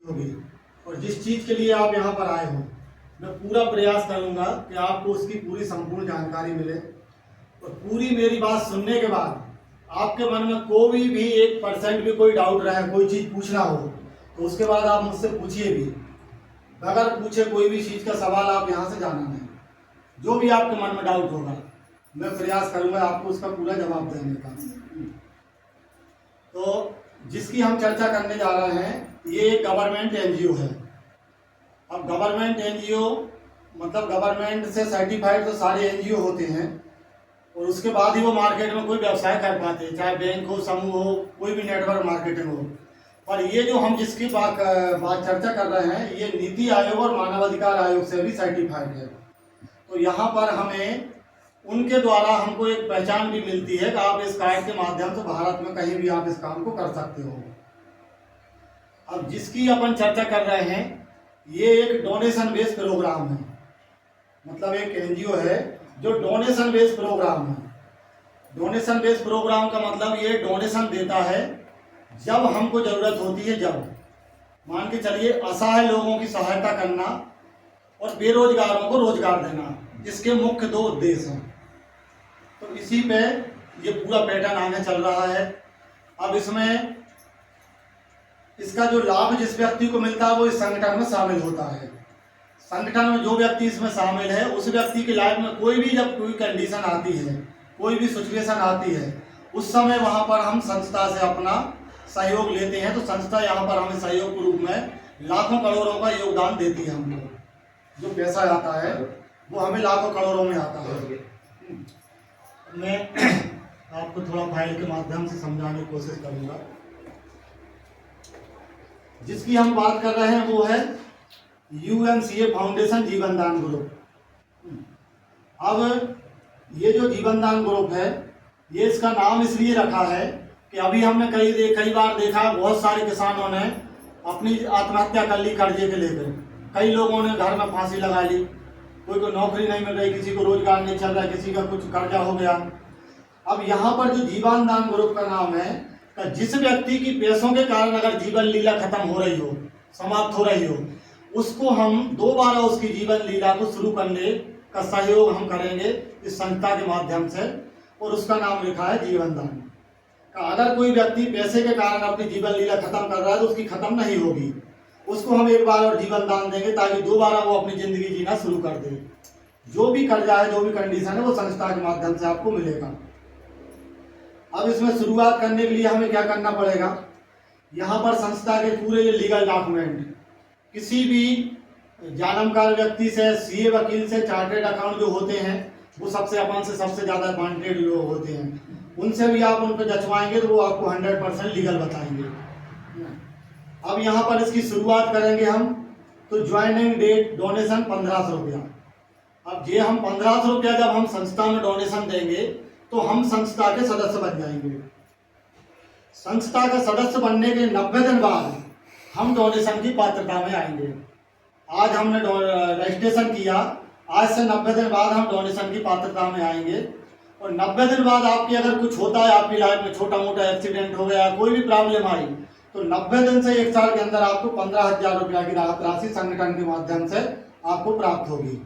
होगी। और जिस चीज़ के लिए आप यहाँ पर आए हो, मैं पूरा प्रयास करूँगा कि आपको उसकी पूरी संपूर्ण जानकारी मिले। और पूरी मेरी बात सुनने के बाद आपके मन में कोई भी 1% भी कोई डाउट रहे, कोई चीज़ पूछना हो, तो उसके बाद आप मुझसे पूछिए भी। बगैर पूछे कोई भी चीज़ का सवाल आप यहाँ से जाना नहीं। जो भी आपके मन में डाउट होगा, मैं प्रयास करूँगा आपको उसका पूरा जवाब देने का। तो जिसकी हम चर्चा करने जा रहे हैं, ये एक गवर्नमेंट एनजीओ है। अब गवर्नमेंट एनजीओ मतलब गवर्नमेंट से सर्टिफाइड तो सारे एनजीओ होते हैं, और उसके बाद ही वो मार्केट में कोई व्यवसाय कर पाते हैं, चाहे बैंक हो, समूह हो, कोई भी नेटवर्क मार्केटिंग हो। पर ये जो हम जिसकी बात चर्चा कर रहे हैं, ये नीति आयोग और मानवाधिकार आयोग से भी सर्टिफाइड है। तो यहाँ पर हमें उनके द्वारा हमको एक पहचान भी मिलती है कि आप इस कार्ड के माध्यम से भारत में कहीं भी आप इस काम को कर सकते हो। अब जिसकी अपन चर्चा कर रहे हैं, ये एक डोनेशन बेस्ड प्रोग्राम है। मतलब एक एनजीओ है जो डोनेशन बेस्ड प्रोग्राम है। डोनेशन बेस्ड प्रोग्राम का मतलब ये डोनेशन देता है जब हमको जरूरत होती है। जब मान के चलिए असहाय लोगों की सहायता करना और बेरोजगारों को रोजगार देना, इसके मुख्य 2 उद्देश्य हैं। तो इसी पे ये पूरा पैटर्न आगे चल रहा है। अब इसमें इसका जो लाभ जिस व्यक्ति को मिलता है वो इस संगठन में शामिल होता है। संगठन में जो व्यक्ति इसमें शामिल है, उस व्यक्ति की लाइफ में कोई भी जब कोई कंडीशन आती है, कोई भी सिचुएशन आती है, उस समय वहाँ पर हम संस्था से अपना सहयोग लेते हैं। तो संस्था यहाँ पर हमें सहयोग के रूप में लाखों करोड़ों का योगदान देती है। हमको जो पैसा आता है वो हमें लाखों करोड़ों में आता है। मैं आपको थोड़ा फाइल के माध्यम से समझाने की कोशिश करूँगा। जिसकी हम बात कर रहे हैं वो है यूएमसीए फाउंडेशन जीवन दान ग्रुप। अब ये जो जीवन दान ग्रुप है, ये इसका नाम इसलिए रखा है कि अभी हमने कई बार देखा, बहुत सारे किसानों ने अपनी आत्महत्या कर ली कर्जे के लेकर। कई लोगों ने घर में फांसी लगा ली, कोई को नौकरी नहीं मिल रही, किसी को रोजगार नहीं चल रहा, किसी का कुछ कर्जा हो गया। अब यहाँ पर जो जीवन दान ग्रुप का नाम है, जिस व्यक्ति की पैसों के कारण अगर जीवन लीला खत्म हो रही हो, समाप्त हो रही हो, उसको हम दोबारा उसकी जीवन लीला को शुरू करने का सहयोग हम करेंगे इस संस्था के माध्यम से। और उसका नाम लिखा है जीवन दान। अगर कोई व्यक्ति पैसे के कारण अपनी जीवन लीला खत्म कर रहा है तो उसकी खत्म नहीं होगी, उसको हम एक बार और जीवन दान देंगे ताकि दोबारा वो अपनी जिंदगी जीना शुरू कर दे। जो भी कर्जा है, जो भी कंडीशन है, वो संस्था के माध्यम से आपको मिलेगा। अब इसमें शुरुआत करने के लिए हमें क्या करना पड़ेगा, यहाँ पर संस्था के पूरे लीगल डॉक्यूमेंट किसी भी जानकार व्यक्ति से, सीए वकील से, चार्टर्ड अकाउंट जो होते हैं, वो सबसे अपन से सबसे ज़्यादा वांटेड लोग होते हैं, उनसे भी आप उन पर जचवाएंगे तो वो आपको 100% लीगल बताएंगे। अब यहाँ पर इसकी शुरुआत करेंगे हम। तो ज्वाइनिंग डेट डोनेशन 1500 रुपया। अब ये हम 1500 रुपया जब हम संस्था में डोनेशन देंगे तो हम संस्था के सदस्य बन जाएंगे। संस्था के सदस्य बनने के 90 दिन बाद हम डोनेशन की पात्रता में आएंगे। आज हमने रजिस्ट्रेशन किया, आज से 90 दिन बाद हम डोनेशन की पात्रता में आएंगे। और 90 दिन बाद आपकी अगर कुछ होता है, आपकी लाइफ में छोटा मोटा एक्सीडेंट हो गया, कोई भी प्रॉब्लम आई, तो 90 दिन से 1 साल के अंदर आपको 15,000 रुपया की राहत राशि संगठन के माध्यम से आपको प्राप्त होगी।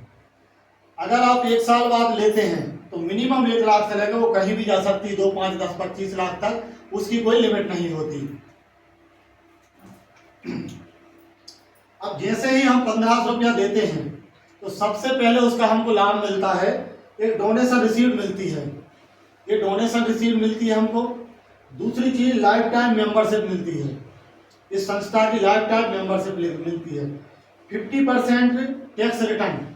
अगर आप 1 साल बाद लेते हैं तो मिनिमम 1 लाख से लेकर वो कहीं भी जा सकती है, 2, 5, 10, 25 लाख तक, उसकी कोई लिमिट नहीं होती। अब जैसे ही हम 1500 रुपया देते हैं तो सबसे पहले उसका हमको लाभ मिलता है, एक डोनेशन रिसीप्ट मिलती है। ये डोनेशन रिसीप्ट मिलती है हमको। दूसरी चीज लाइफ टाइम मेंबरशिप मिलती है। इस संस्था की लाइफ टाइम मेंबरशिप मिलती है। 50% टैक्स रिटर्न,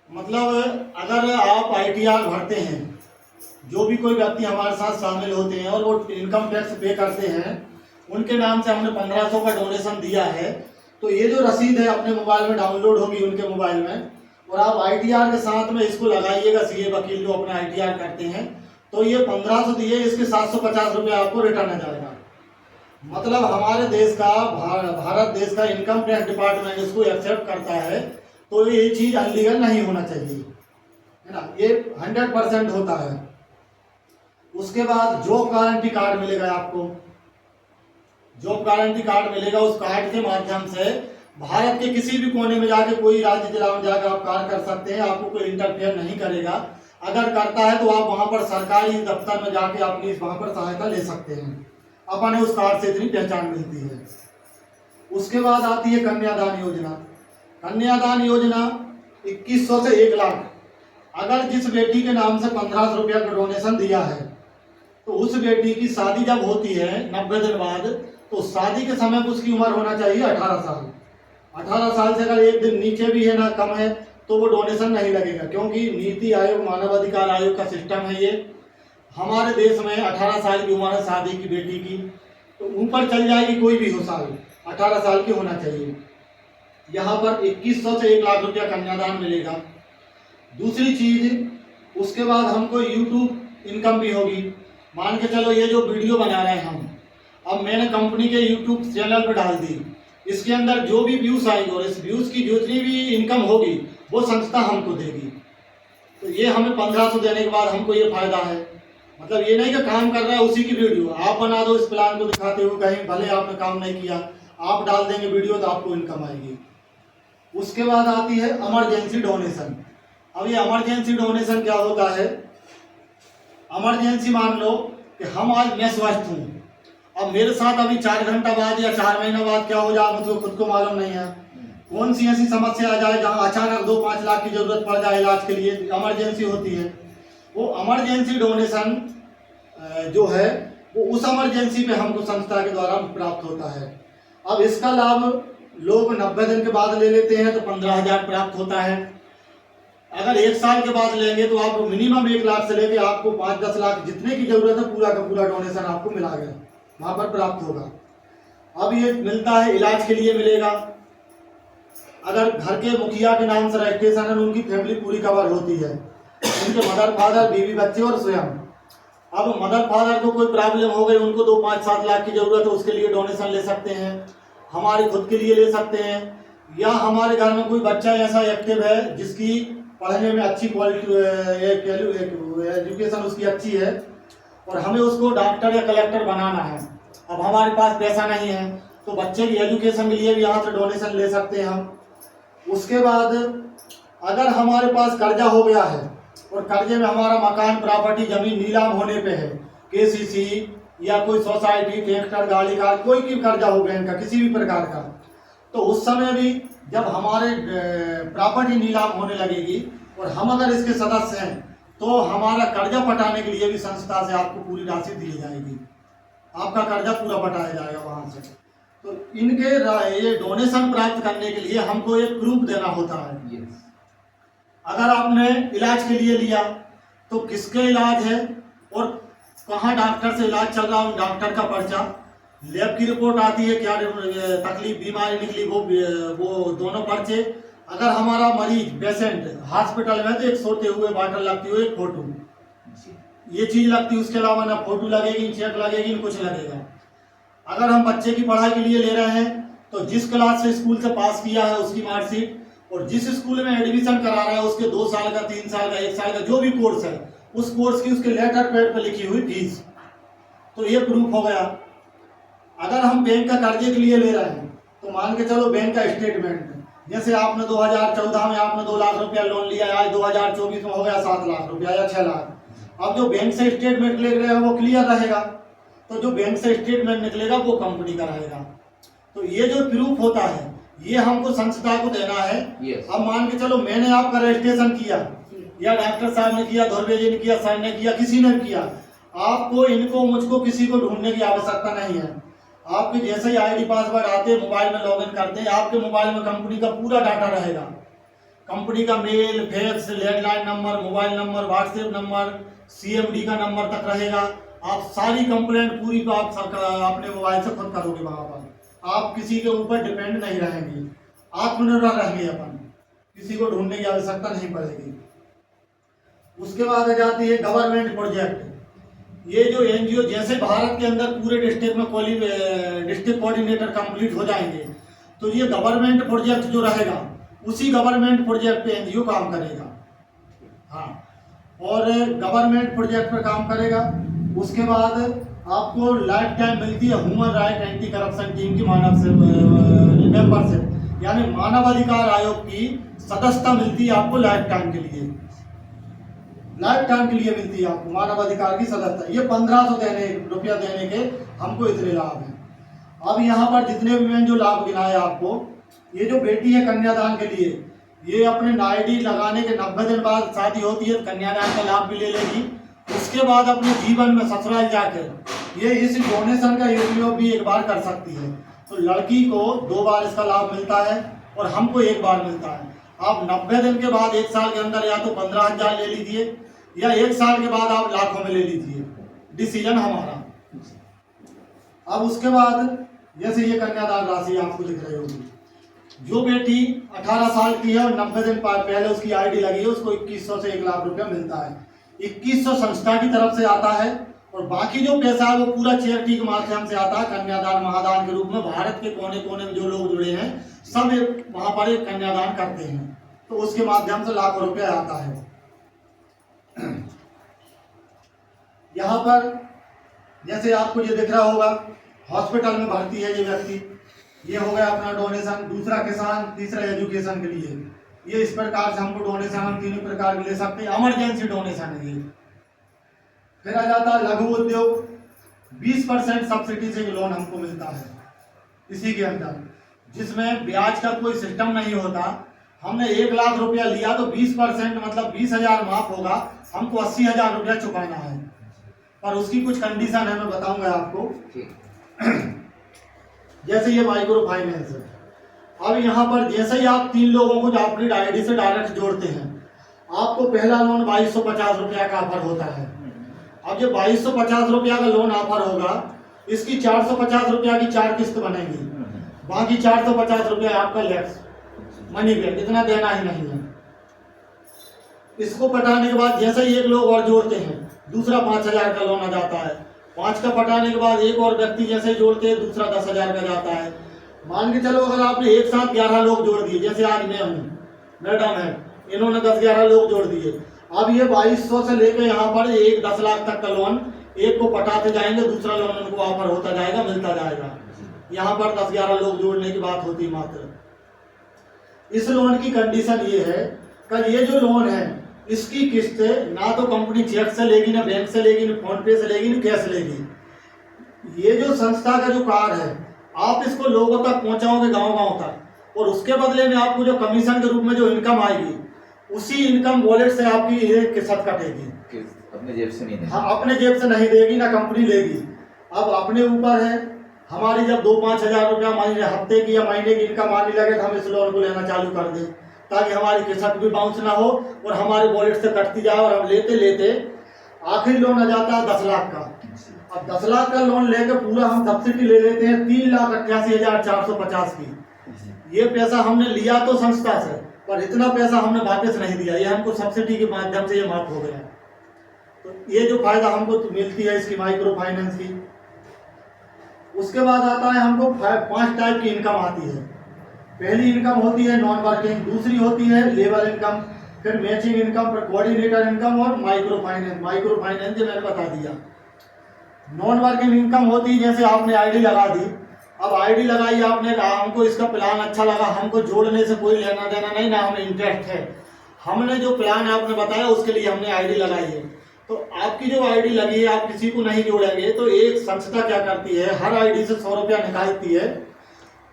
मतलब अगर आप ITR भरते हैं, जो भी कोई व्यक्ति हमारे साथ शामिल होते हैं और वो इनकम टैक्स पे करते हैं, उनके नाम से हमने 1500 का डोनेशन दिया है, तो ये जो रसीद है अपने मोबाइल में डाउनलोड होगी उनके मोबाइल में, और आप ITR के साथ में इसको लगाइएगा। सीए वकील जो अपना ITR करते हैं, तो ये 1500 दिए, इसके 750 रुपया आपको रिटर्न आ जाएगा। मतलब हमारे देश का, भारत देश का इनकम टैक्स डिपार्टमेंट इसको एक्सेप्ट करता है। तो ये चीज अनलीगल नहीं होना चाहिए, है ना, ये 100% होता है। उसके बाद जॉब गारंटी कार्ड मिलेगा आपको। जॉब गारंटी कार्ड मिलेगा। उस कार्ड के माध्यम से भारत के किसी भी कोने में जाके, कोई राज्य जिला में जाकर आप कार्य कर सकते हैं। आपको कोई इंटरफेयर नहीं करेगा। अगर करता है तो आप वहां पर सरकारी दफ्तर में जाके अपनी वहां पर सहायता ले सकते हैं। अपने उस कार्ड से इतनी पहचान मिलती है। उसके बाद आती है कन्यादान योजना। कन्यादान योजना 2100 से 1 लाख। अगर जिस बेटी के नाम से 1500 रुपया का डोनेशन दिया है, तो उस बेटी की शादी जब होती है 90 दिन बाद, तो शादी के समय पर उसकी उम्र होना चाहिए 18 साल। 18 साल से अगर एक दिन नीचे भी है ना, कम है, तो वो डोनेशन नहीं लगेगा। क्योंकि नीति आयोग, मानव अधिकार आयोग का सिस्टम है ये। हमारे देश में 18 साल की उम्र है शादी की बेटी की, तो ऊपर चल जाएगी कोई भी हो साल, 18 साल की होना चाहिए। यहाँ पर 2100 से 1 लाख रुपया कन्यादान मिलेगा। दूसरी चीज, उसके बाद हमको यूट्यूब इनकम भी होगी। मान के चलो ये जो वीडियो बना रहे हैं हम, अब मैंने कंपनी के यूट्यूब चैनल पर डाल दी, इसके अंदर जो भी व्यूज आएंगे और इस व्यूज की जितनी भी इनकम होगी वो संस्था हमको देगी। तो ये हमें 1500 देने के बाद हमको ये फायदा है। मतलब ये नहीं कि काम कर रहा है उसी की वीडियो आप बना दो, इस प्लान को दिखाते हुए, कहीं भले आपने काम नहीं किया, आप डाल देंगे वीडियो तो आपको इनकम आएगी। उसके बाद आती है इमरजेंसी डोनेशन। अब ये इमरजेंसी डोनेशन क्या होता है? इमरजेंसी मान लो कि हम आज मैं स्वस्थ हूँ, अब मेरे साथ अभी 4 घंटा बाद या 4 महीने बाद क्या हो जाए मुझे खुद को मालूम नहीं है। कौन सी ऐसी समस्या आ जाए जहाँ अचानक 2-5 लाख की जरूरत पड़ जाए इलाज के लिए, इमरजेंसी होती है। वो इमरजेंसी डोनेशन जो है वो उस इमरजेंसी पे हमको संस्था के द्वारा प्राप्त होता है। अब इसका लाभ लोग 90 दिन के बाद ले लेते हैं तो 15,000 प्राप्त होता है। अगर 1 साल के बाद लेंगे तो आप मिनिमम 1 लाख से लेके आपको 5-10 लाख जितने की जरूरत है पूरा का पूरा डोनेशन आपको मिला गया, वहां पर प्राप्त होगा। अब ये मिलता है इलाज के लिए मिलेगा। अगर घर के मुखिया के नाम से रजिस्ट्रेशन है, उनकी फैमिली पूरी कवर होती है, उनके मदर फादर, बीवी बच्चे और स्वयं। अब मदर फादर को कोई प्रॉब्लम हो गई, उनको 2-5-7 लाख की जरूरत है, उसके लिए डोनेशन ले सकते हैं, हमारे खुद के लिए ले सकते हैं, या हमारे घर में कोई बच्चा ऐसा एक्टिव है जिसकी पढ़ने में अच्छी क्वालिटी एजुकेशन उसकी अच्छी है और हमें उसको डॉक्टर या कलेक्टर बनाना है, अब हमारे पास पैसा नहीं है, तो बच्चे की एजुकेशन के लिए भी यहाँ से डोनेशन ले सकते हैं हम। उसके बाद अगर हमारे पास कर्जा हो गया है और कर्जे में हमारा मकान, प्रॉपर्टी, जमीन नीलाम होने पे है, केसीसी या कोई सोसाइटी, ट्रैक्टर, गाड़ी का कोई भी कर्जा हो बैंक का किसी भी प्रकार का, तो उस समय भी जब हमारे प्रॉपर्टी नीलाम होने लगेगी और हम अगर इसके सदस्य हैं तो हमारा कर्जा पटाने के लिए भी संस्था से आपको पूरी राशि दी जाएगी, आपका कर्जा पूरा पटाया जाएगा वहां से। तो इनके ये डोनेशन प्राप्त करने के लिए हमको एक प्रूफ देना होता है। अगर आपने इलाज के लिए लिया तो किसके इलाज है और कहाँ डॉक्टर से इलाज चल रहा है, डॉक्टर का पर्चा, लैब की रिपोर्ट आती है, क्या तकलीफ बीमारी निकली, वो दोनों पर्चे। अगर हमारा मरीज पेशेंट हॉस्पिटल में तो एक सोते हुए बॉटल लगती हुई, एक फोटो, ये चीज लगती है, उसके अलावा ना फोटो लगेगी, चेक लगेगी, न कुछ लगेगा। अगर हम बच्चे की पढ़ाई के लिए ले रहे हैं तो जिस क्लास से स्कूल से पास किया है उसकी मार्कशीट, और जिस स्कूल में एडमिशन करा रहा है उसके 2 साल का, 3 साल का, 1 साल का जो भी कोर्स है, उस कोर्स की उसके लेटर पैड पर लिखी हुई फीस, तो ये प्रूफ हो गया। अगर हम बैंक का कर्जे के लिए ले रहे हैं तो मान के चलो बैंक का स्टेटमेंट, जैसे आपने 2014 में आपने 2 लाख रुपया लोन लिया, आज 2024 में हो गया 7 लाख रुपया या 6 लाख, अब जो बैंक से स्टेटमेंट ले रहे हैं वो क्लियर रहेगा, तो जो बैंक से स्टेटमेंट निकलेगा वो कंपनी का रहेगा। तो ये जो प्रूफ होता है ये हमको संस्था को देना है। अब मान के चलो मैंने आपका रजिस्ट्रेशन किया या डॉक्टर साहब ने किया, धोरबे जी ने किया, सर ने किया, किसी ने किया, आपको इनको मुझको किसी को ढूंढने की आवश्यकता नहीं है। आपके जैसे ही आईडी पासवर्ड आते हैं, मोबाइल में लॉगिन करते हैं, आपके मोबाइल में कंपनी का पूरा डाटा रहेगा, कंपनी का mail, fax, landline number, mobile number, WhatsApp number, CMD का नंबर तक रहेगा। आप सारी कंप्लेंट पूरी को आप अपने मोबाइल से खुद करोगे, वहां पर आप किसी के ऊपर डिपेंड नहीं रहेंगे, आत्मनिर्भर रहेंगे, अपन किसी को ढूंढने की आवश्यकता नहीं पड़ेगी। उसके बाद आ जाती है गवर्नमेंट प्रोजेक्ट। ये जो NGO, जैसे भारत के अंदर पूरे डिस्ट्रिक्ट में डिस्ट्रिक्ट कोऑर्डिनेटर कंप्लीट हो जाएंगे, तो ये गवर्नमेंट प्रोजेक्ट जो रहेगा उसी गवर्नमेंट प्रोजेक्ट पे NGO काम करेगा। हाँ, और गवर्नमेंट प्रोजेक्ट पर काम करेगा। उसके बाद आपको लाइफ टाइम मिलती है human right anti corruption team की मानव से मेंबरशिप, यानी मानव अधिकार आयोग की सदस्यता मिलती है आपको लाइफ टाइम के लिए, लाइफ टाइम के लिए मिलती है आपको मानव अधिकार की सदस्यता। ये 1500 रुपया देने के हमको इतने लाभ हैं। अब यहाँ पर जितने भी मैंने जो लाभ गिनाए आपको, ये जो बेटी है कन्यादान के लिए, ये अपने नाईडी लगाने के 90 दिन बाद शादी होती है, कन्यादान का लाभ भी ले लेगी। उसके बाद अपने जीवन में ससुराल जाकर ये इस डोनेशन का उपयोग भी एक बार कर सकती है। तो लड़की को 2 बार इसका लाभ मिलता है और हमको 1 बार मिलता है। आप 90 दिन के बाद 1 साल के अंदर या तो 15,000 ले लीजिए या 1 साल के बाद आप लाखों में ले लीजिए, डिसीजन हमारा। अब उसके बाद जैसे ये कन्यादान राशि आपको दिख रही होगी, जो बेटी 18 साल की है और 90 दिन पहले उसकी आईडी लगी है, उसको 2100 से 1 लाख रुपया मिलता है। 2100 संस्था की तरफ से आता है और बाकी जो पैसा है वो पूरा चैरिटी के माध्यम से आता है, कन्यादान महादान के रूप में। भारत के कोने कोने में जो लोग जुड़े हैं सब वहां पर एक कन्यादान करते हैं, तो उसके माध्यम से लाखों रुपया आता है। यहाँ पर जैसे आपको ये दिख रहा होगा, हॉस्पिटल में भर्ती है ये व्यक्ति, ये हो गया अपना डोनेशन। दूसरा किसान, तीसरा एजुकेशन के लिए। ये इस प्रकार से हमको डोनेशन हम 3 प्रकार के ले सकते हैं, इमरजेंसी डोनेशन है ये। फिर आ जाता है लघु उद्योग, 20% सब्सिडी से लोन हमको मिलता है इसी के अंदर, जिसमें ब्याज का कोई सिस्टम नहीं होता। हमने 1 लाख रुपया लिया तो 20% मतलब 20,000 माफ होगा, हमको 80,000 रुपया चुकाना है, पर उसकी कुछ कंडीशन है, मैं बताऊंगा आपको। जैसे ये माइक्रो फाइनेंस है। अब यहाँ पर जैसे ही आप 3 लोगों को जो अपनी आईडी से डायरेक्ट जोड़ते हैं, आपको पहला लोन 2250 रुपया का ऑफर होता है। अब जो 2250 रुपया का लोन ऑफर होगा, इसकी 450 रुपया की 4 किस्त बनेंगी, बाकी 450 रुपया आपका लैक्स मनी बैक, इतना देना ही नहीं है। इसको पटाने के बाद जैसे ही 1 लोग और जोड़ते हैं, दूसरा 5000 का लोन आ जाता है। 5 का पटाने के बाद एक और व्यक्ति जैसे जोड़ते हैं, दूसरा 10,000 का जाता है। मान के चलो अगर आपने एक साथ 11 लोग जोड़ दिए, जैसे आज मैं हूँ, मैडम है, इन्होंने 10-11 लोग जोड़ दिए। अब ये 2200 से लेकर यहाँ पर 10 लाख तक का लोन एक को पटाते जाएंगे, दूसरा लोन उनको ऑफर होता जाएगा, मिलता जाएगा। यहाँ पर 10-11 लोग जोड़ने की बात होती मात्र। इस लोन की कंडीशन ये है कि ये जो लोन है इसकी किस्त ना तो कंपनी चेक से लेगी, ना बैंक से लेगी, ना फोन पे से लेगी, ना कैश लेगी। ये जो संस्था का जो कार्य है, आप इसको लोगों तक पहुंचाओगे गांव-गांव तक, और उसके बदले में आपको जो कमीशन के रूप में जो इनकम आएगी, उसी इनकम वॉलेट से आपकी ये किस्त कटेगी। अपने जेब से नहीं देगी। हाँ, अपने जेब से नहीं देगी, ना कंपनी लेगी। अब अपने ऊपर है, हमारी जब 2-5 हजार रुपया महीने हफ्ते की या महीने की इनकम आने लगे तो हम इस लोन को लेना चालू कर दें, ताकि हमारी किस्त भी बाउंस ना हो और हमारे वॉलेट से कटती जाए, और हम लेते लेते आखिरी लोन आ जाता है 10 लाख का। अब 10 लाख का लोन लेकर पूरा हम सब्सिडी ले लेते हैं 3,88,450 की। ये पैसा हमने लिया तो संस्था से, पर इतना पैसा हमने वापस नहीं दिया, ये हमको सब्सिडी के माध्यम से ये माफ हो गया। तो ये जो फायदा हमको मिलती है इसकी माइक्रो फाइनेंस की। उसके बाद आता है हमको 5 टाइप की इनकम आती है। पहली इनकम होती है नॉन वर्किंग, दूसरी होती है लेबर इनकम, फिर मैचिंग इनकम, फिर कोऑर्डिनेटर इनकम और माइक्रो फाइनेंस। माइक्रो फाइनेंस मैंने बता दिया। नॉन वर्किंग इनकम होती है जैसे आपने आईडी लगा दी, अब आईडी लगाई आपने, हमको इसका प्लान अच्छा लगा, हमको जोड़ने से कोई लेना देना नहीं, ना हमें इंटरेस्ट है, हमने जो प्लान आपने बताया उसके लिए हमने आईडी लगाई है। तो आपकी जो आईडी लगी है, आप किसी को नहीं जोड़ेंगे तो एक संस्था क्या करती है, हर आईडी से 100 रुपया निकालती है,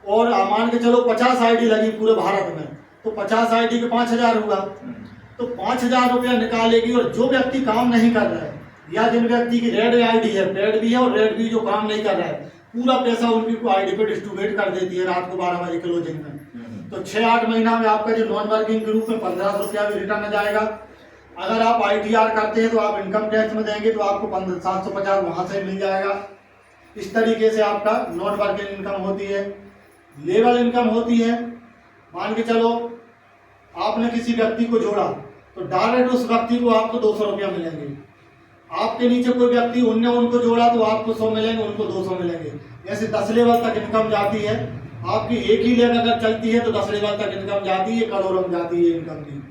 और मान के चलो 50 आईडी लगी पूरे भारत में, तो 50 आईडी के 5,000 हुआ, तो 5,000 रुपया निकालेगी। और जो व्यक्ति काम नहीं कर रहा है, या जिन व्यक्ति की रेड आईडी है, पेड भी है और रेड भी जो काम नहीं कर रहा है, पूरा पैसा उनकी आईडी पे डिस्ट्रीब्यूट कर देती है रात को 12 बजे क्लोजिंग में। तो 6-8 महीना में आपका जो नॉन वर्किंग के रूप में 1500 रुपया भी रिटर्न आ जाएगा। अगर आप ITR करते हैं तो आप इनकम टैक्स में देंगे तो आपको 750 वहां से मिल जाएगा। इस तरीके से आपका नॉन वर्किंग इनकम होती है। लेबर इनकम होती है, मान के चलो आपने किसी व्यक्ति को जोड़ा तो डायरेक्ट उस व्यक्ति को आपको 200 रुपया मिलेंगे। आपके नीचे कोई व्यक्ति, उनने उनको जोड़ा तो आपको 100 मिलेंगे, उनको 200 मिलेंगे। ऐसे 10 लेवल तक इनकम जाती है। आपकी एक ही लेवल अगर चलती है तो 10 लेवल तक इनकम जाती है, करोड़ों में जाती है इनकम की।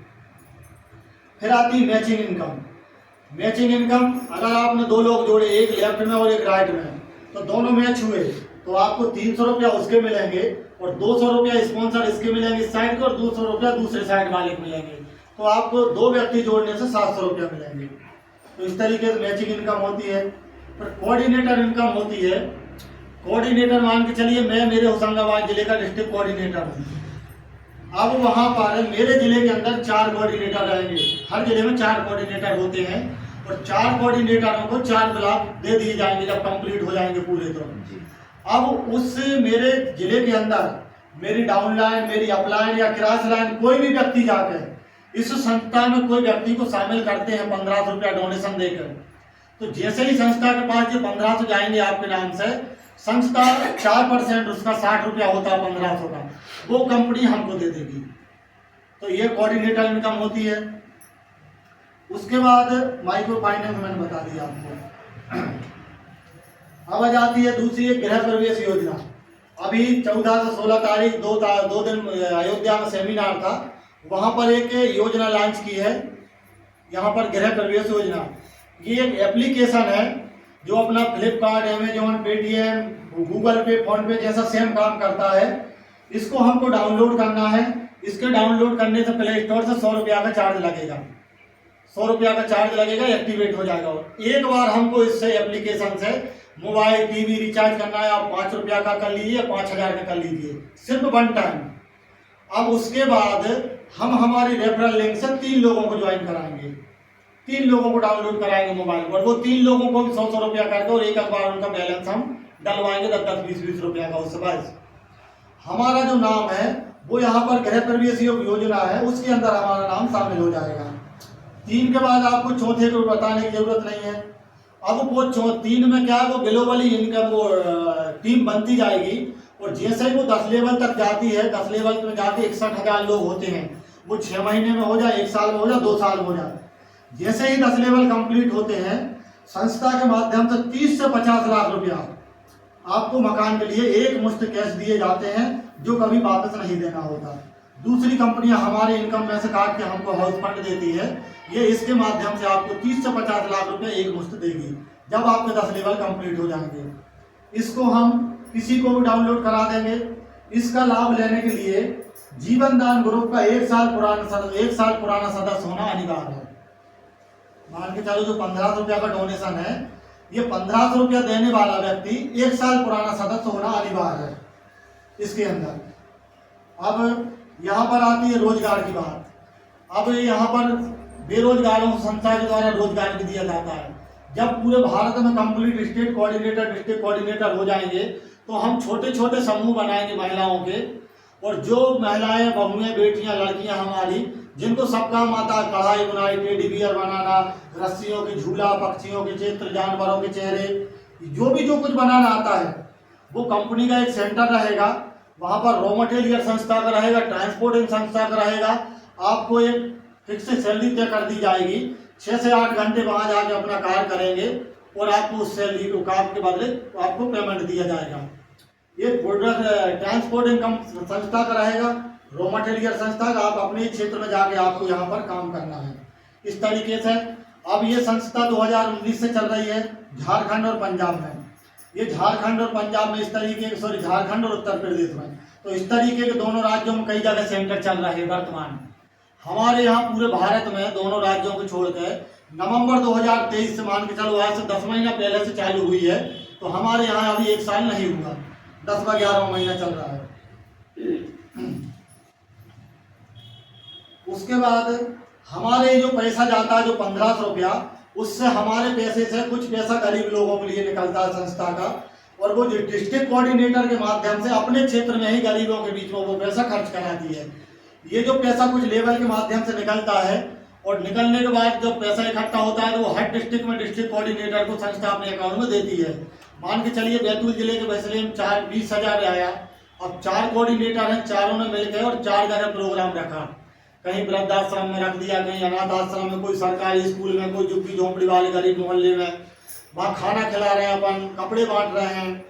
फिर आती है मैचिंग इनकम। मैचिंग इनकम, अगर आपने दो लोग जोड़े, एक लेफ्ट में और एक राइट में, तो दोनों मैच हुए तो आपको 300 रुपया उसके मिलेंगे और 200 रुपया स्पॉन्सर इसके मिलेंगे इस साइड के और 200 रुपया दूसरे साइड वाले को मिलेंगे। तो आपको दो व्यक्ति जोड़ने से 700 रुपया मिलेंगे। तो इस तरीके से मैचिंग इनकम होती है। पर कोऑर्डिनेटर इनकम होती है। कोऑर्डिनेटर मान के चलिए मैं मेरे होशंगाबाद जिले का डिस्ट्रिक्ट कोऑर्डिनेटर हूँ। अब वहाँ पर मेरे जिले के अंदर 4 कोऑर्डिनेटर रहेंगे। हर जिले में 4 कोऑर्डिनेटर होते हैं और 4 कोऑर्डिनेटरों को 4 ब्लॉक दे दिए जाएंगे जब कंप्लीट हो जाएंगे पूरे। तो अब उस मेरे जिले के अंदर मेरी डाउन लाइन, मेरी अपलाइन या क्रॉस लाइन कोई भी व्यक्ति जाकर इस संस्था में कोई व्यक्ति को शामिल करते हैं 1500 रुपया डोनेशन देकर, तो जैसे ही संस्था के पास ये 1500 जाएंगे आपके नाम से, संस्था 4% उसका 60 रुपया होता है 1500 का, वो कंपनी हमको दे देगी। तो ये कोऑर्डिनेटर इनकम होती है। उसके बाद माइक्रो फाइनेंस मैंने बता दिया आपको। अब आ जाती है दूसरी एक गृह प्रवेश योजना। अभी 14 से 16 तारीख 2 दिन अयोध्या में सेमिनार था, वहाँ पर एक योजना लॉन्च की है, यहाँ पर गृह प्रवेश योजना। ये एक एप्लीकेशन है जो अपना फ्लिपकार्ट, अमेजोन, पेटीएम, गूगल पे, फोन पे जैसा सेम काम करता है। इसको हमको डाउनलोड करना है। इसके डाउनलोड करने से प्ले स्टोर से 100 रुपया का चार्ज लगेगा। 100 रुपया का चार्ज लगेगा, एक्टिवेट हो जाएगा। एक बार हमको इससे एप्लीकेशन से मोबाइल, टीवी रिचार्ज करना है। आप 5 रुपया का कर लीजिए, 5000 का कर लीजिए, सिर्फ 1 टाइम। अब उसके बाद हम हमारी रेफरल लिंक से 3 लोगों को ज्वाइन कराएंगे, 3 लोगों को डाउनलोड कराएंगे मोबाइल पर। वो 3 लोगों को भी 100 रुपया करके और एक बार उनका बैलेंस हम डलवाएंगे 10, 20 रुपया का। उससे बस हमारा जो नाम है वो यहाँ पर गृह प्रवेश योजना है, उसके अंदर हमारा नाम शामिल हो जाएगा। 3 के बाद आपको चौथे को बताने की जरूरत नहीं है। अब वो 3 में क्या है, वो ग्लोबली इनकम वो टीम बनती जाएगी और जैसे ही वो 10 लेवल तक जाती है, 10 लेवल में जाके 61,000 लोग होते हैं। वो 6 महीने में हो जाए, 1 साल में हो जाए, 2 साल में हो जाए। जैसे ही 10 लेवल कंप्लीट होते हैं, संस्था के माध्यम से 30 से 50 लाख रुपया आपको मकान के लिए एक मुश्त कैश दिए जाते हैं, जो कभी वापस नहीं देना होता। दूसरी कंपनियां हमारे इनकम में से काट के हमको हाउस फंड देती है, ये इसके माध्यम से आपको 30 से 50 लाख रुपए एक मुश्त देगी जब आपके 10 लेवल कंप्लीट हो जाएंगे। इसको हम किसी को भी डाउनलोड करा देंगे। इसका लाभ लेने के लिए जीवन दान ग्रुप का 1 साल पुराना सदस्य होना अनिवार्य है। मान के चलो जो 1500 रुपया का डोनेशन है, ये 1500 रुपया देने वाला व्यक्ति 1 साल पुराना सदस्य होना अनिवार्य है इसके अंदर। अब यहाँ पर आती है रोजगार की बात। अब यहाँ पर बेरोजगारों को संस्था के द्वारा रोजगार भी दिया जाता है। जब पूरे भारत में कंप्लीट स्टेट कोऑर्डिनेटर हो जाएंगे, तो हम छोटे छोटे समूह बनाएंगे महिलाओं के, और जो महिलाएं, बहुएं, बेटियां, लड़कियां हमारी, जिनको सब काम आता है, कढ़ाई बुनाई, टेडी बियर बनाना, रस्सियों की झूला, पक्षियों के चित्र, जानवरों के चेहरे, जो कुछ बनाना आता है, वो कंपनी का एक सेंटर रहेगा। वहाँ पर रॉ मटेरियल संस्था का रहेगा, ट्रांसपोर्टिंग संस्था का रहेगा। आपको एक फिक्स सैलरी तय कर दी जाएगी, 6 से 8 घंटे वहाँ जाके अपना कार्य करेंगे और आपको उस सैलरी को काम के बदले आपको पेमेंट दिया जाएगा। ये प्रोडक्ट ट्रांसपोर्टिंग संस्था का रहेगा, रॉ मटेरियल संस्था का। आप अपने क्षेत्र में जाके आपको यहाँ पर काम करना है। इस तरीके से अब ये संस्था 2019 से चल रही है झारखंड और पंजाब में। ये झारखंड और पंजाब में इस तरीके के, झारखंड और उत्तर प्रदेश में, तो इस तरीके के दोनों राज्यों में कई जगह सेंटर चल रहे हैं वर्तमान। हमारे यहाँ पूरे भारत में दोनों राज्यों को छोड़कर नवंबर 2023 से, मान के चलो आज से 10 महीना पहले से चालू हुई है, तो हमारे यहाँ अभी 1 साल नहीं हुआ, 10वां 11वां महीना चल रहा है। उसके बाद हमारे जो पैसा जाता है, जो 1500 रुपया, उससे हमारे पैसे से कुछ पैसा गरीब लोगों के लिए निकलता है संस्था का, और वो डिस्ट्रिक्ट कोऑर्डिनेटर के माध्यम से अपने क्षेत्र में ही गरीबों के बीच में वो पैसा खर्च कराती है। ये जो पैसा कुछ लेवल के माध्यम से निकलता है, और निकलने के बाद जो पैसा इकट्ठा होता है, तो वो हर डिस्ट्रिक्ट में डिस्ट्रिक्ट कोऑर्डिनेटर को संस्था अपने अकाउंट में देती है। मान के चलिए बैतूल जिले के बसले में 20,000 आया। अब 4 कोऑर्डिनेटर हैं, चारों ने मिलकर और 4 जगह प्रोग्राम रखा। कहीं वृद्धाश्रम में रख दिया, कहीं अनाथ आश्रम में, कोई सरकारी स्कूल में, कोई झुग्गी झोंपड़ी वाले गरीब मोहल्ले में। वहाँ खाना खिला रहे हैं, अपन कपड़े बांट रहे हैं,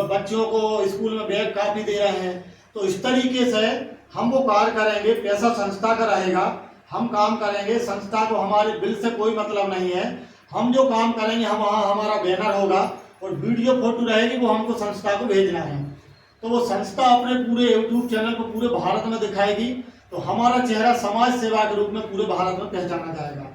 बच्चों को स्कूल में बैग कापी दे रहे हैं। तो इस तरीके से हम वो कार्य करेंगे। पैसा संस्था का रहेगा, हम काम करेंगे, संस्था को हमारे बिल से कोई मतलब नहीं है। हम जो काम करेंगे हम वहाँ हमारा बैनर होगा और वीडियो फोटो रहेगी, वो हमको संस्था को भेजना है। तो वो संस्था अपने पूरे यूट्यूब चैनल को पूरे भारत में दिखाएगी, तो हमारा चेहरा समाज सेवा के रूप में पूरे भारत में पहचाना जाएगा।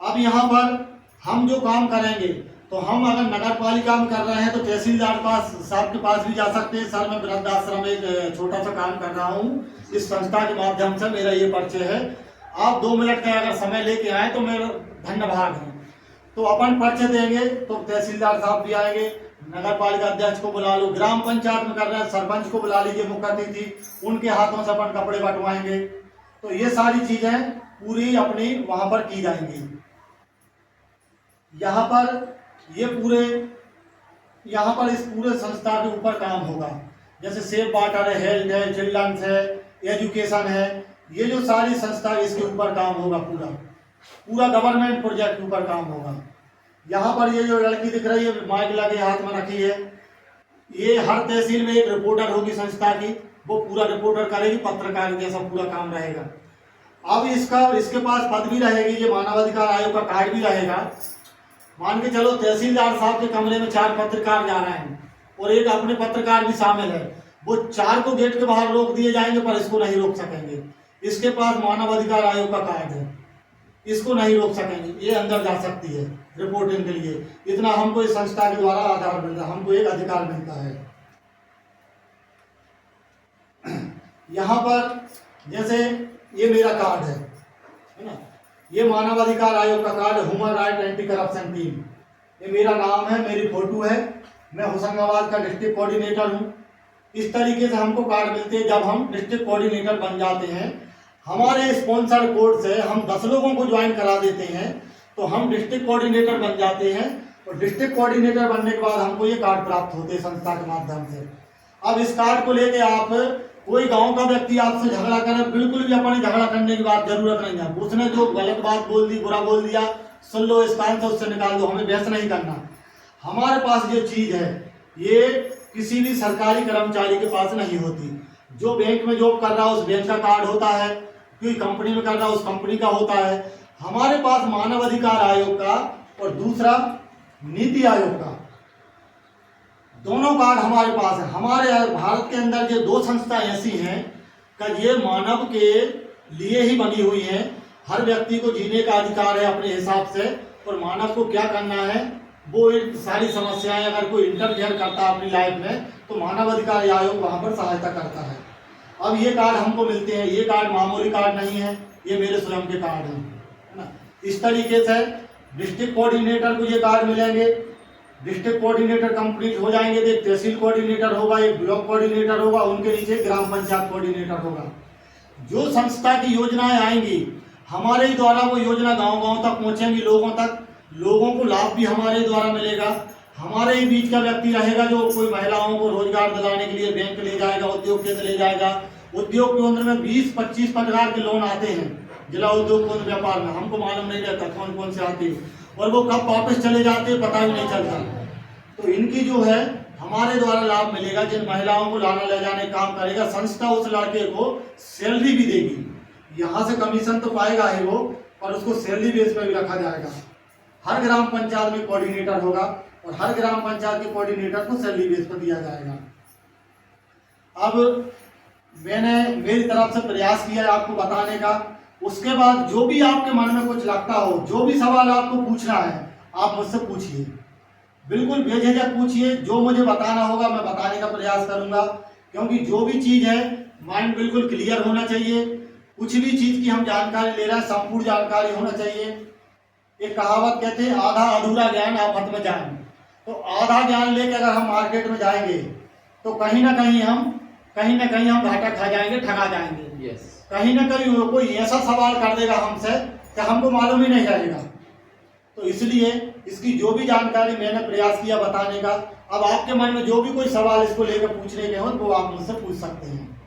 अब यहाँ पर हम जो काम करेंगे, तो हम अगर नगर पालिका में कर रहे हैं तो तहसीलदार साहब के पास भी जा सकते हैं। सर, मैं वृद्धाश्रम में एक छोटा सा काम कर रहा हूँ, इस संस्था के माध्यम से मेरा ये परिचय है। आप 2 मिनट का अगर समय लेके आए तो मेरा धन्यवाद है। तो अपन परिचय देंगे तो तहसीलदार साहब भी आएंगे, नगर पालिका अध्यक्ष को बुला लो, ग्राम पंचायत में कर रहे हैं सरपंच को बुला लीजिए, मुख्य अतिथि, उनके हाथों से अपन कपड़े बंटवाएंगे। तो ये सारी चीजें पूरी अपनी वहां पर की जाएंगी। यहाँ पर इस पूरे संस्था के ऊपर काम होगा, जैसे सेफ वाटर है, हेल्थ है, चिल्ड्रंस है, एजुकेशन है, ये जो सारी संस्था इसके ऊपर काम होगा। पूरा गवर्नमेंट प्रोजेक्ट के ऊपर काम होगा। यहाँ पर ये जो लड़की दिख रही है माइक लगे हाथ में रखी है, ये हर तहसील में एक रिपोर्टर होगी संस्था की, वो पूरा रिपोर्टर करेगी, पत्रकार जैसा पूरा काम रहेगा। अब इसके पास पद भी रहेगी, ये मानवाधिकार आयोग का कार्ड भी रहेगा। मान के चलो तहसीलदार साहब के कमरे में 4 पत्रकार जा रहे हैं और एक अपने पत्रकार भी शामिल है, वो 4 को गेट के बाहर रोक दिए जाएंगे, पर इसको नहीं रोक सकेंगे। इसके पास मानवाधिकार आयोग का कार्ड है, इसको नहीं रोक सकेंगे, ये अंदर जा सकती है रिपोर्टिंग के लिए। इतना हमको इस संस्था के द्वारा आधार मिलता है, हमको एक अधिकार मिलता है। यहाँ पर जैसे ये मेरा कार्ड है ना, ये मानवाधिकार आयोग का card, human right anti corruption team, ये मेरा नाम है, मेरी फोटो है, मैं होशंगाबाद का डिस्ट्रिक्ट कोऑर्डिनेटर हूँ। इस तरीके से हमको कार्ड मिलते हैं। जब हम डिस्ट्रिक्ट कोऑर्डिनेटर बन जाते हैं, हमारे स्पॉन्सर कोड से हम 10 लोगों को ज्वाइन करा देते हैं, तो हम डिस्ट्रिक्ट कोऑर्डिनेटर बन जाते हैं। और डिस्ट्रिक्ट कोऑर्डिनेटर बनने के बाद हमको ये कार्ड प्राप्त होते हैं संस्था के माध्यम से। अब इस कार्ड को लेके आप कोई गांव का व्यक्ति आपसे झगड़ा करे, बिल्कुल भी अपने झगड़ा करने की बात जरूरत नहीं है। उसने जो गलत बात बोल दी, बुरा बोल दिया, सुन लो, इस कान से उससे निकाल दो, हमें बहस नहीं करना। हमारे पास जो चीज है ये किसी भी सरकारी कर्मचारी के पास नहीं होती। जो बैंक में जॉब कर रहा है उस बैंक का कार्ड होता है, कोई कंपनी में कर रहा है उस कंपनी का होता है। हमारे पास मानव अधिकार आयोग का और दूसरा नीति आयोग का, दोनों कार्ड हमारे पास है। हमारे भारत के अंदर जो 2 संस्था ऐसी हैं कि ये मानव के लिए ही बनी हुई हैं। हर व्यक्ति को जीने का अधिकार है अपने हिसाब से, और मानव को क्या करना है वो सारी समस्याएं अगर कोई इंटरफेयर करता है अपनी लाइफ में, तो मानव अधिकार आयोग वहां पर सहायता करता है। अब ये कार्ड हमको मिलते हैं, ये कार्ड मामूली कार्ड नहीं है, ये मेरे स्वयं के कार्ड हैं, है ना। इस तरीके से डिस्ट्रिक्ट कोऑर्डिनेटर को ये कार्ड मिलेंगे। डिस्ट्रिक्ट कोऑर्डिनेटर कंप्लीट हो जाएंगे तो एक तहसील कोऑर्डिनेटर होगा, एक ब्लॉक कोऑर्डिनेटर होगा, उनके नीचे ग्राम पंचायत कोऑर्डिनेटर होगा। जो संस्था की योजनाएं आएंगी हमारे ही द्वारा, वो योजना गांव-गांव तक पहुंचेंगी, लोगों तक, लोगों को लाभ भी हमारे द्वारा मिलेगा। हमारे ही बीच का व्यक्ति रहेगा जो कोई महिलाओं को रोजगार दिलाने के लिए बैंक ले जाएगा, उद्योग केंद्र ले जाएगा। उद्योग केंद्र में 20-25 प्रकार के लोन आते हैं जिला उद्योग केंद्र व्यापार में, हमको मालूम नहीं रहता कौन कौन से आते हैं और वो कब वापस चले जाते हैं पता भी नहीं चलता। तो इनकी जो है हमारे द्वारा लाभ मिलेगा। जिन महिलाओं को लाना ले जाने काम करेगा, संस्था उस लड़के को सैलरी भी देगी। यहाँ से कमीशन तो पाएगा ही वो, पर उसको सैलरी बेस पर भी रखा जाएगा। हर ग्राम पंचायत में कोऑर्डिनेटर होगा और हर ग्राम पंचायत के कोऑर्डिनेटर को सैलरी बेस पर दिया जाएगा। अब मैंने मेरी तरफ से प्रयास किया है आपको बताने का। उसके बाद जो भी आपके मन में कुछ लगता हो, जो भी सवाल आपको पूछना है, आप मुझसे पूछिए, बिल्कुल बेझिझक पूछिए। जो मुझे बताना होगा मैं बताने का प्रयास करूंगा, क्योंकि जो भी चीज़ है माइंड बिल्कुल क्लियर होना चाहिए। कुछ भी चीज़ की हम जानकारी ले रहे हैं, संपूर्ण जानकारी होना चाहिए। एक कहावत कहते हैं, आधा अधूरा ज्ञान आफत में जान। तो आधा ज्ञान लेकर अगर हम मार्केट में जाएंगे तो कहीं ना कहीं हम घाटा खा जाएंगे, ठगा जाएंगे। कहीं ना कहीं कोई ऐसा सवाल कर देगा हमसे कि हमको मालूम ही नहीं रहेगा। तो इसलिए इसकी जो भी जानकारी मैंने प्रयास किया बताने का। अब आपके मन में जो भी कोई सवाल इसको लेकर पूछने के हो तो आप मुझसे पूछ सकते हैं।